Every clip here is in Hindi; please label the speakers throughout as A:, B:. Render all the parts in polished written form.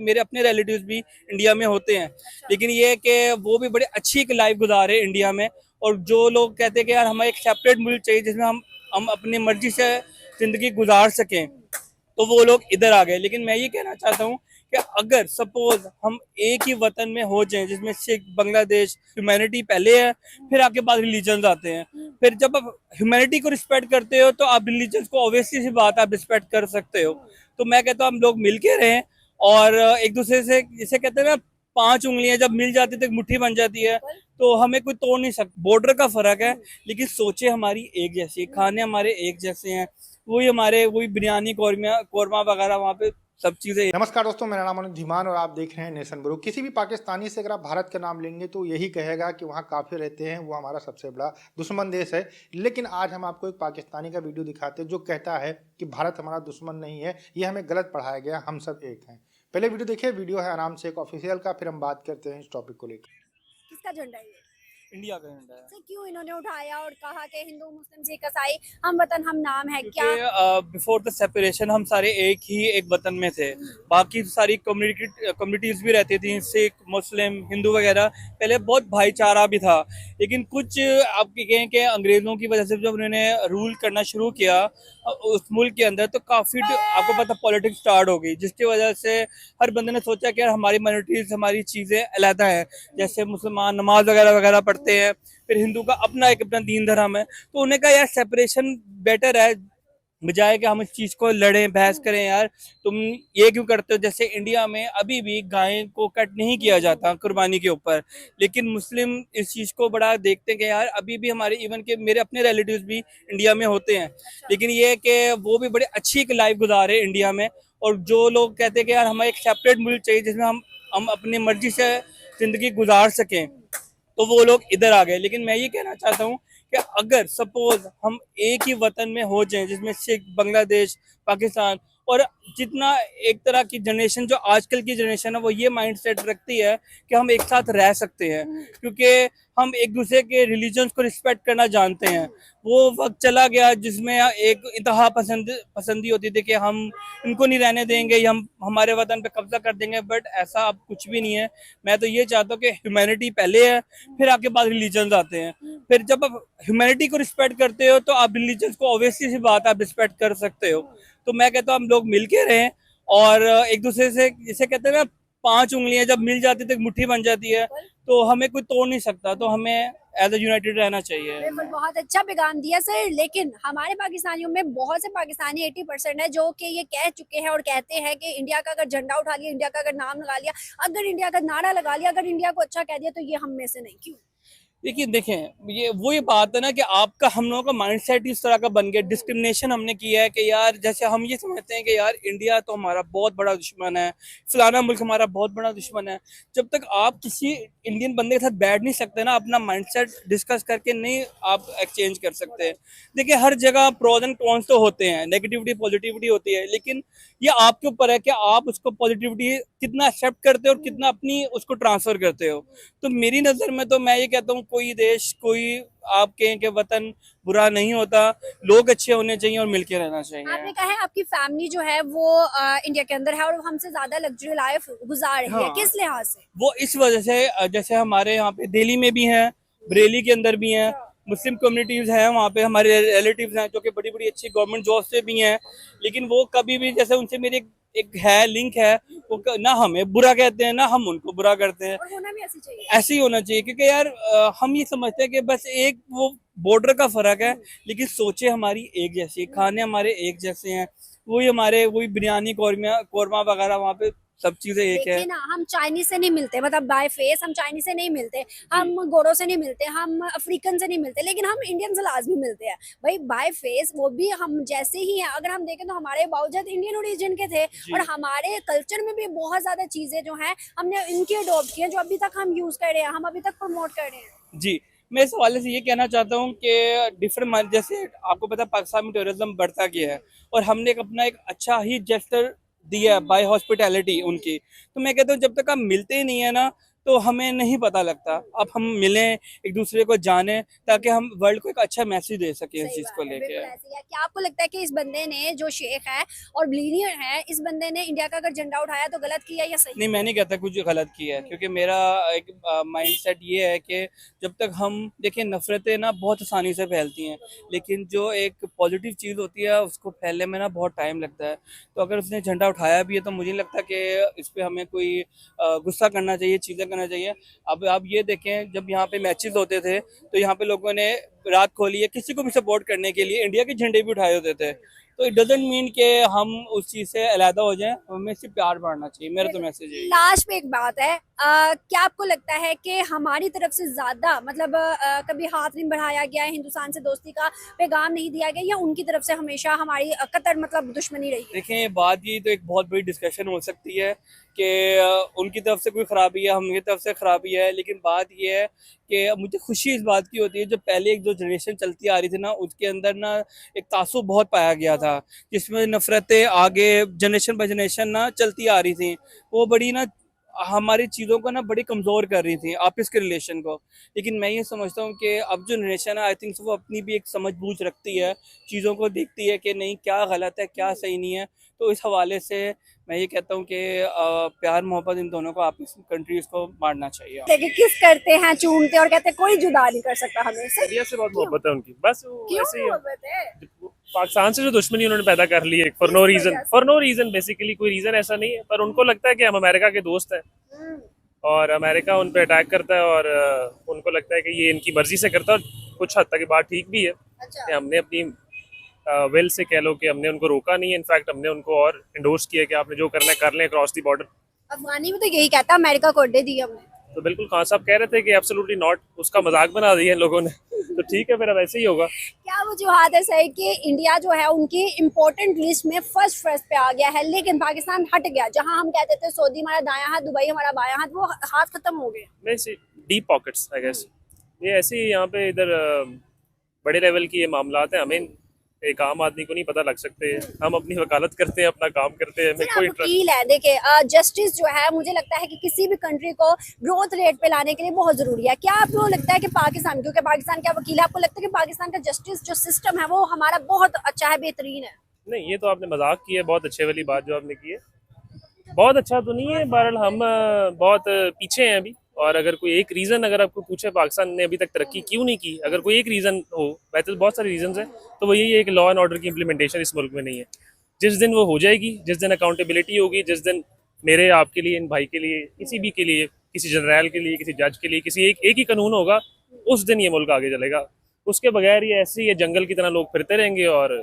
A: मेरे अपने रिलेटिव्स भी इंडिया में होते हैं, लेकिन ये है कि वो भी बड़े अच्छी एक लाइफ गुजारे इंडिया में। और जो लोग कहते हैं कि यार हमें एक सेपरेट मुल्क चाहिए जिसमें हम अपनी मर्जी से जिंदगी गुजार सकें, तो वो लोग इधर आ गए। लेकिन मैं ये कहना चाहता हूँ कि अगर सपोज हम एक ही वतन में हो जाएं जिसमें सिख, बांग्लादेश, ह्यूमैनिटी पहले है, फिर आपके पास रिलीजन आते हैं। फिर जब आप ह्यूमैनिटी को रिस्पेक्ट करते हो तो आप रिलीजन को ऑब्वियसली सी बात आप रिस्पेक्ट कर सकते हो। तो मैं कहता हूँ हम लोग मिल के रहें और एक दूसरे से, जिसे कहते हैं ना, 5 उंगलियां जब मिल जाती है तो एक मुट्ठी बन जाती है। तो हमें कोई तोड़ नहीं सकता। बॉर्डर का फर्क है, लेकिन सोचे हमारी एक जैसी, खाने हमारे एक जैसे हैं। वही बिरयानी, कौरमा कौरमा वगैरह वहाँ पे सब चीजें।
B: नमस्कार दोस्तों, मेरा नाम अनुज धीमान और आप देख रहे हैं नेशन ब्रो। किसी भी पाकिस्तानी से अगर आप भारत का नाम लेंगे तो यही कहेगा कि वहाँ काफिर रहते हैं, वो हमारा सबसे बड़ा दुश्मन देश है। लेकिन आज हम आपको एक पाकिस्तानी का वीडियो दिखाते हैं जो कहता है कि भारत हमारा दुश्मन नहीं है। ये हमें गलत पढ़ाया गया, हम सब एक हैं। पहले वीडियो देखिए, वीडियो है आराम से एक ऑफिशियल का, फिर हम बात करते हैं इस टॉपिक को लेकर।
C: किसका झंडा है ये?
A: इंडिया का झंडा है।
C: तो क्यों इन्होंने उठाया और कहा कि हिंदू मुस्लिम सिख ईसाई हम वतन हम नाम है क्या?
A: बिफोर द सेपरेशन हम सारे एक वतन में थे। बाकी सारी कम्युनिटीज भी रहती थी, सिख, मुस्लिम, हिंदू वगैरह। पहले बहुत भाईचारा भी था। लेकिन कुछ आप कहें कि अंग्रेजों की वजह से जब उन्होंने रूल करना शुरू किया उस मुल्क के अंदर, तो काफी आपको पता पॉलिटिक्स स्टार्ट हो गई, जिसकी वजह से हर बंदे ने सोचा कि यार हमारी माइनॉरिटीज, हमारी चीजें अलहदा है। जैसे मुसलमान नमाज वगैरह वगैरह पढ़ते हैं, फिर हिंदू का अपना दीन धर्म है। तो उन्हें कहा यार सेपरेशन बेटर है, बजाय कि हम इस चीज को लड़ें, बहस करें। यार तुम ये क्यों करते हो? जैसे इंडिया में अभी भी गाय को कट नहीं किया जाता कुर्बानी के ऊपर, लेकिन मुस्लिम इस चीज को बड़ा देखते हैं कि यार अभी भी हमारे, इवन के मेरे अपने रिलेटिव्स भी इंडिया में होते हैं, लेकिन ये है कि वो भी बड़े अच्छी एक लाइफ गुजारे इंडिया में। और जो लोग कहते हैं कि यार हमें एक सेपरेट मुल्क चाहिए जिसमें हम अपनी मर्जी से जिंदगी गुजार सकें, तो वो लोग इधर आ गए। लेकिन मैं ये कहना चाहता हूँ कि अगर सपोज हम एक ही वतन में हो जाएं जिसमें सिख, बांग्लादेश, पाकिस्तान, और जितना एक तरह की जनरेशन, जो आजकल की जनरेशन है, वो ये माइंडसेट रखती है कि हम एक साथ रह सकते हैं, क्योंकि हम एक दूसरे के रिलीजन्स को रिस्पेक्ट करना जानते हैं। वो वक्त चला गया जिसमें एक इंतहा पसंदी होती थी कि हम इनको नहीं रहने देंगे, हम हमारे वतन पे कब्जा कर देंगे। बट ऐसा अब कुछ भी नहीं है। मैं तो ये चाहता हूँ कि ह्यूमैनिटी पहले है, फिर आपके पास रिलीजन आते हैं। फिर जब आप ह्यूमैनिटी को रिस्पेक्ट करते हो तो आप रिलीजन को ऑब्वियसली सी बात आप रिस्पेक्ट कर सकते हो। तो मैं कहता हूँ हम लोग मिल के रहें और एक दूसरे से, जिसे कहते हैं ना, 5 उंगलियां जब मिल जाती है तो एक मुट्ठी बन जाती है। तो हमें कोई तोड़ नहीं सकता। तो हमें एज ए यूनाइटेड रहना चाहिए।
C: बिल्कुल, बहुत अच्छा पैगाम दिया सर। लेकिन हमारे पाकिस्तानियों में बहुत से पाकिस्तानी 80% है जो कि ये कह चुके हैं और कहते हैं कि इंडिया का अगर झंडा उठा लिया, इंडिया का अगर नाम लगा लिया, अगर इंडिया का नारा लगा लिया, अगर इंडिया को अच्छा कह दिया, तो ये हम में से नहीं। क्यों?
A: देखिए, देखें, ये वही बात है ना कि आपका, हम लोगों का माइंडसेट इस तरह का बन गया। डिस्क्रिमिनेशन हमने किया है कि यार जैसे हम ये समझते हैं कि यार इंडिया तो हमारा बहुत बड़ा दुश्मन है, फलाना मुल्क हमारा बहुत बड़ा दुश्मन है। जब तक आप किसी इंडियन बंदे के साथ बैठ नहीं सकते ना, अपना माइंडसेट डिस्कस करके नहीं आप एक्सचेंज कर सकते। देखिए, हर जगह प्रोज एंड कॉन्स तो होते हैं, नेगेटिविटी पॉजिटिविटी होती है, लेकिन ये आपके ऊपर है कि आप उसको पॉजिटिविटी कितना एक्सेप्ट करते हो और कितना अपनी उसको ट्रांसफर करते हो। तो मेरी नज़र में तो मैं ये कहता हूँ कोई देश, कोई आप कहें कि वतन बुरा नहीं होता। लोग अच्छे होने चाहिए और मिलके रहना चाहिए।
C: आपने कहा है आपकी फैमिली जो है वो इंडिया के अंदर है और हमसे ज्यादा लग्जरी लाइफ गुजार रही है।
A: हाँ,
C: किस लिहाज से?
A: वो इस वजह से जैसे हमारे यहाँ पे दिल्ली में भी हैं, बरेली के अंदर भी हैं, मुस्लिम कम्युनिटीज हैं, वहाँ पे हमारे रिलेटिव्स हैं जो कि बड़ी बड़ी अच्छी गवर्नमेंट जॉब से भी हैं। लेकिन वो कभी भी, जैसे उनसे मेरी एक है लिंक है, वो ना हमें बुरा कहते हैं ना हम उनको बुरा करते हैं।
C: और होना भी ऐसी चाहिए।
A: ऐसे ही होना चाहिए, क्योंकि यार हम ये समझते हैं कि बस एक वो बॉर्डर का फर्क है, लेकिन सोचे हमारी एक जैसी, खाने हमारे एक जैसे हैं। वही बिरयानी, कौरमा वगैरह वहाँ पे सब चीजें एक है।
C: देखिए ना, हम चाइनीज से नहीं मिलते, मतलब बाय फेस हम चाइनीज से नहीं मिलते, हम गोरों से नहीं मिलते, हम अफ्रीकन से नहीं मिलते, लेकिन हम इंडियन से लाजमी मिलते हैं भाई बाय फेस। वो भी हम जैसे ही हैं। अगर हम देखें तो हमारे बावजूद इंडियन ओरिजिन के थे और हमारे कल्चर में भी बहुत ज्यादा चीजें जो हैं हमने इनकी अडॉप्ट की हैं, जो अभी तक हम यूज कर रहे हैं, हम अभी तक प्रमोट कर रहे हैं।
A: जी, मैं इस हवाले से ये कहना चाहता हूँ कि डिफरेंट, जैसे आपको पता है पाकिस्तान में टूरिज्म बढ़ता गया है और हमने एक अच्छा ही जेस्टर दिया है बाय हॉस्पिटैलिटी उनकी। तो मैं कहता हूँ जब तक हम मिलते ही नहीं है ना, तो हमें नहीं पता लगता। अब हम मिलें, एक दूसरे को जानें, ताकि हम वर्ल्ड को एक अच्छा मैसेज दे सकें इस
C: सही
A: चीज़
C: बात
A: को
C: है,
A: लेके।
C: बिल्कुल ऐसे ही है। क्या आपको लगता है कि इस बंदे ने, जो शेख है और बिलियनियर है, इस बंदे ने इंडिया का अगर झंडा उठाया तो गलत किया या सही?
A: नहीं, मैं नहीं कहता कुछ गलत किया है, क्योंकि मेरा एक माइंडसेट ये है कि जब तक हम देखिए, नफ़रतें ना बहुत आसानी से फैलती हैं, लेकिन जो एक पॉजिटिव चीज़ होती है उसको फैलने में ना बहुत टाइम लगता है। तो अगर उसने झंडा उठाया भी है तो मुझे नहीं लगता कि इस पे हमें कोई गुस्सा करना चाहिए, चीज़ें करना चाहिए। अब आप ये देखें, जब यहाँ पे मैचेस होते थे तो यहाँ पे लोगों ने रात खोली है किसी को भी सपोर्ट करने के लिए, इंडिया के झंडे भी उठाए होते थे। तो इट डजेंट मीन कि हम उस चीज़ से अलहदा हो जाएं, हमें सिर्फ प्यार बढ़ना चाहिए। मेरा तो मैसेज यही है।
C: लास्ट में एक बात है, क्या आपको लगता है कि हमारी तरफ से ज्यादा मतलब कभी हाथ नहीं बढ़ाया गया है, हिंदुस्तान से दोस्ती का पैगाम नहीं दिया गया, या उनकी तरफ से हमेशा हमारी कतर मतलब दुश्मनी रही है?
A: देखें, बात ये तो एक बहुत बड़ी डिस्कशन हो सकती है कि उनकी तरफ से कोई ख़राबी है, हमारी तरफ से ख़राबी है, लेकिन बात ये है कि मुझे खुशी इस बात की होती है, जो पहले एक जो जनरेशन चलती आ रही थी ना, उसके अंदर ना एक तासुब बहुत पाया गया था, जिसमें नफ़रतें आगे जनरेशन बाय जनरेशन ना चलती आ रही थी। वो बड़ी ना हमारी चीज़ों को ना बड़ी कमज़ोर कर रही थी, आपस के रिलेशन को। लेकिन मैं ये समझता हूँ कि अब जो जनरेशन है, आई थिंक वो अपनी भी एक समझ बूझ रखती है, चीज़ों को देखती है कि नहीं क्या गलत है, क्या सही नहीं है। तो इस हवाले से मैं ये कहता हूँ कि प्यार मोहब्बत इन दोनों को, आपस कंट्रीज़ को बाँटना चाहिए।
C: देखिए, किस करते हैं, चूमते और कहते हैं कोई जुदा नहीं कर सकता हमें से।
D: इंडिया से बहुत
C: क्यों?
D: मोहब्बत है उनकी, बस वो
C: क्यों
D: ऐसे ही है।
C: मोहब्बत है?
D: पाकिस्तान से जो दुश्मनी उन्होंने पैदा कर ली है फॉर
C: किस
D: नो
C: वजह
D: रीजन,
C: से?
D: फॉर नो रीजन बेसिकली, कोई रीजन ऐसा नहीं है, पर उनको लगता है कि हम अमेरिका के दोस्त हैं
C: हम्म,
D: और अमेरिका उन पे अटैक करता है, और उनको लगता है कि ये इनकी मर्जी से करता है। और कुछ हद तक ये बात ठीक भी है
C: अच्छा।
D: कि हमने अपनी विल से कह लो कि हमने उनको रोका नहीं है, इनफैक्ट हमने उनको और इंडोर्स किया कि आपने जो करना है कर लें क्रॉस दी बॉर्डर।
C: अफगानी में तो यही कहता है, अमेरिका को अड्डे दिए हमने।
D: तो बिल्कुल खान साहब कह रहे थे कि एब्सोल्युटली नॉट, उसका मजाक बना दिया है लोगों ने। तो ठीक है, फिर अब ऐसे ही होगा।
C: क्या वजूहत है सही कि इंडिया जो है उनकी इम्पोर्टेंट लिस्ट में फर्स्ट पे आ गया है, लेकिन पाकिस्तान हट गया? जहां हम कहते थे सऊदी हमारा दायां हाथ, दुबई हमारा बायां हाथ, वो हाथ खत्म हो गए।
D: मैं डीप पॉकेट्स आई गेस, ये ऐसे ही यहाँ पे इधर बड़े लेवल की ये मामलात हैं, हमें एक आम आदमी को नहीं पता लग सकते। हम अपनी वकालत करते हैं, अपना काम करते हैं, हमें
C: सर,
D: कोई
C: आप वकील है, देखिए जस्टिस जो है, मुझे लगता है कि किसी भी कंट्री को ग्रोथ रेट पे लाने के लिए बहुत जरूरी है। क्या आपको लगता है कि पाकिस्तान, क्योंकि पाकिस्तान का वकील है, आपको लगता है कि पाकिस्तान का जस्टिस जो सिस्टम है वो हमारा बहुत अच्छा है, बेहतरीन है?
D: नहीं, ये तो आपने मजाक की है, बहुत अच्छे वाली बात जो आपने की है। बहुत अच्छा तो नहीं है, बहरहाल हम बहुत पीछे हैं अभी। और अगर कोई एक रीज़न अगर आपको पूछे पाकिस्तान ने अभी तक तरक्की क्यों नहीं की, अगर कोई एक रीज़न हो, वैसे तो बहुत सारे रीजंस हैं, तो वो यही है कि लॉ एंड ऑर्डर की इम्प्लीमेंटेशन इस मुल्क में नहीं है। जिस दिन वो हो जाएगी, जिस दिन अकाउंटेबिलिटी होगी, जिस दिन मेरे आपके लिए, इन भाई के लिए, किसी भी के लिए, किसी जनरल के लिए, किसी जज के लिए, किसी एक ही कानून होगा, उस दिन ये मुल्क आगे चलेगा। उसके बगैर ये ऐसे ही ये जंगल की तरह लोग फिरते रहेंगे, और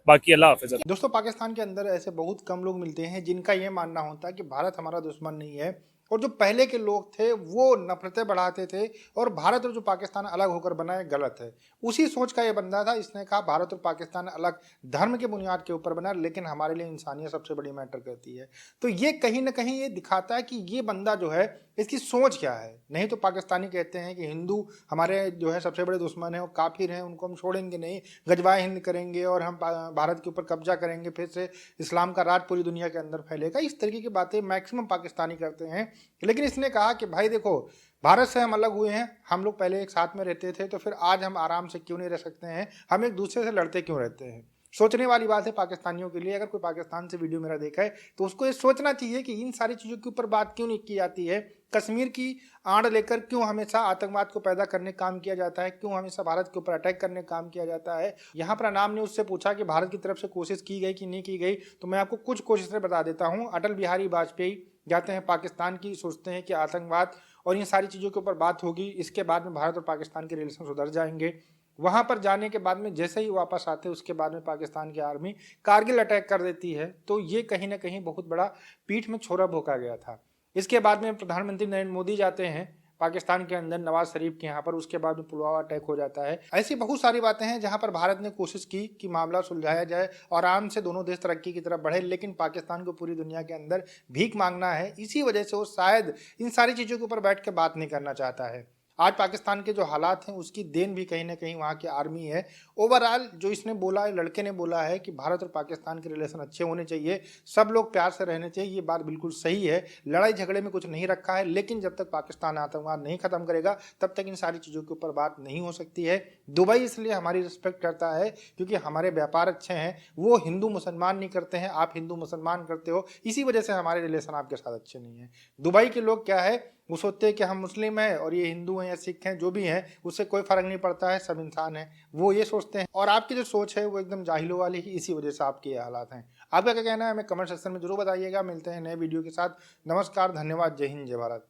D: बाकी अल्लाह हाफिज़।
B: दोस्तों, पाकिस्तान के अंदर ऐसे बहुत कम लोग मिलते हैं जिनका ये मानना होता है कि भारत हमारा दुश्मन नहीं है, और जो पहले के लोग थे वो नफरतें बढ़ाते थे और भारत और जो पाकिस्तान अलग होकर बना है गलत है। उसी सोच का ये बंदा था, इसने कहा भारत और पाकिस्तान अलग धर्म के बुनियाद के ऊपर बना, लेकिन हमारे लिए इंसानियत सबसे बड़ी मैटर करती है। तो ये कहीं ना कहीं ये दिखाता है कि ये बंदा जो है इसकी सोच क्या है। नहीं तो पाकिस्तानी कहते हैं कि हिंदू हमारे जो है सबसे बड़े दुश्मन है, वो काफिर हैं, उनको हम छोड़ेंगे नहीं, गजवाए हिंद करेंगे और हम भारत के ऊपर कब्जा करेंगे, फिर से इस्लाम का राज पूरी दुनिया के अंदर फैलेगा। इस तरीके की बातें मैक्सिमम पाकिस्तानी करते हैं। लेकिन इसने कहा कि भाई देखो, भारत से हम अलग हुए हैं, हम लोग पहले एक साथ में रहते थे, तो फिर आज हम आराम से क्यों नहीं रह सकते हैं, हम एक दूसरे से लड़ते क्यों रहते हैं। सोचने वाली बात है पाकिस्तानियों के लिए। अगर कोई पाकिस्तान से वीडियो मेरा देखा है तो उसको ये सोचना चाहिए कि इन सारी चीज़ों के ऊपर बात क्यों नहीं की जाती है। कश्मीर की आड़ लेकर क्यों हमेशा आतंकवाद को पैदा करने का काम किया जाता है, क्यों हमेशा भारत के ऊपर अटैक करने का काम किया जाता है। यहाँ पर अनाम ने उससे पूछा कि भारत की तरफ से कोशिश की गई कि नहीं की गई, तो मैं आपको कुछ कोशिशें बता देता हूँ। अटल बिहारी वाजपेयी जाते हैं पाकिस्तान की, सोचते हैं कि आतंकवाद और इन सारी चीज़ों के ऊपर बात होगी, इसके बाद में भारत और पाकिस्तान के रिलेशन सुधर जाएंगे। वहाँ पर जाने के बाद में जैसे ही वापस आते, उसके बाद में पाकिस्तान की आर्मी कारगिल अटैक कर देती है। तो ये कहीं ना कहीं बहुत बड़ा पीठ में छोरा भोंका गया था। इसके बाद में प्रधानमंत्री नरेंद्र मोदी जाते हैं पाकिस्तान के अंदर नवाज शरीफ के यहाँ पर, उसके बाद में पुलवामा अटैक हो जाता है। ऐसी बहुत सारी बातें हैं जहाँ पर भारत ने कोशिश की कि मामला सुलझाया जाए और आराम से दोनों देश तरक्की की तरफ बढ़े, लेकिन पाकिस्तान को पूरी दुनिया के अंदर भीख मांगना है। इसी वजह से वो शायद इन सारी चीज़ों के ऊपर बैठ के बात नहीं करना चाहता है। आज पाकिस्तान के जो हालात हैं उसकी देन भी कहीं ना कहीं वहाँ की आर्मी है। ओवरऑल जो इसने बोला है, लड़के ने बोला है कि भारत और पाकिस्तान के रिलेशन अच्छे होने चाहिए, सब लोग प्यार से रहने चाहिए, ये बात बिल्कुल सही है। लड़ाई झगड़े में कुछ नहीं रखा है, लेकिन जब तक पाकिस्तान आतंकवाद नहीं खत्म करेगा तब तक इन सारी चीज़ों के ऊपर बात नहीं हो सकती है। दुबई इसलिए हमारी रिस्पेक्ट करता है क्योंकि हमारे व्यापार अच्छे हैं, वो हिंदू मुसलमान नहीं करते हैं, आप हिंदू मुसलमान करते हो, इसी वजह से हमारे रिलेशन आपके साथ अच्छे नहीं हैं। दुबई के लोग क्या है, वो सोचते हैं कि हम मुस्लिम हैं और ये हिंदू हैं या सिख हैं, जो भी हैं उससे कोई फर्क नहीं पड़ता है, सब इंसान हैं, वो ये सोचते हैं। और आपकी जो सोच है वो एकदम जाहिलों वाली ही, इसी वजह से आपके ये हालात हैं। आपका क्या कहना है हमें कमेंट सेक्शन में जरूर बताइएगा। मिलते हैं नए वीडियो के साथ। नमस्कार, धन्यवाद, जय हिंद, जय भारत।